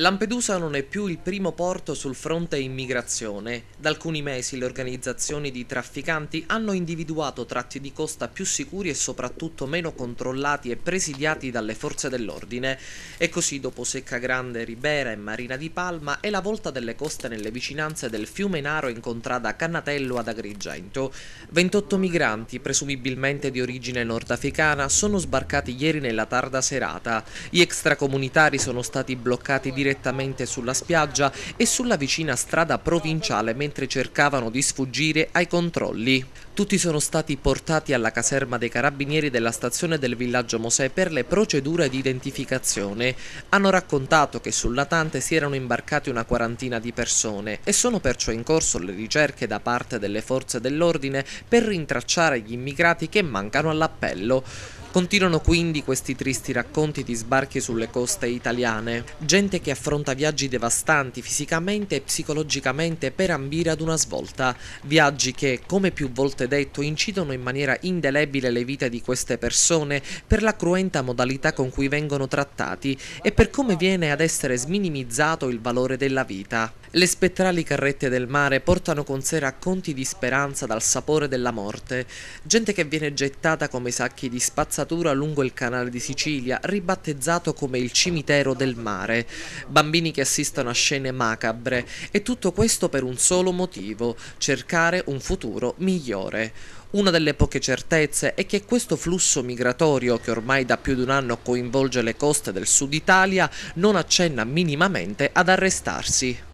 Lampedusa non è più il primo porto sul fronte immigrazione. Da alcuni mesi le organizzazioni di trafficanti hanno individuato tratti di costa più sicuri e soprattutto meno controllati e presidiati dalle forze dell'ordine. E così dopo Secca Grande, Ribera e Marina di Palma è la volta delle coste nelle vicinanze del fiume Naro in contrada Cannatello ad Agrigento. 28 migranti, presumibilmente di origine nordafricana, sono sbarcati ieri nella tarda serata. Gli extracomunitari sono stati bloccati direttamente sulla spiaggia e sulla vicina strada provinciale mentre cercavano di sfuggire ai controlli. Tutti sono stati portati alla caserma dei carabinieri della stazione del villaggio Mosè per le procedure di identificazione. Hanno raccontato che sul natante si erano imbarcati una quarantina di persone e sono perciò in corso le ricerche da parte delle forze dell'ordine per rintracciare gli immigrati che mancano all'appello. Continuano quindi questi tristi racconti di sbarchi sulle coste italiane. Gente che affronta viaggi devastanti fisicamente e psicologicamente per ambire ad una svolta. Viaggi che, come più volte detto, incidono in maniera indelebile le vite di queste persone per la cruenta modalità con cui vengono trattati e per come viene ad essere sminimizzato il valore della vita. Le spettrali carrette del mare portano con sé racconti di speranza dal sapore della morte. Gente che viene gettata come sacchi di spazzatura lungo il canale di Sicilia, ribattezzato come il cimitero del mare. Bambini che assistono a scene macabre. E tutto questo per un solo motivo: cercare un futuro migliore. Una delle poche certezze è che questo flusso migratorio, che ormai da più di un anno coinvolge le coste del sud Italia, non accenna minimamente ad arrestarsi.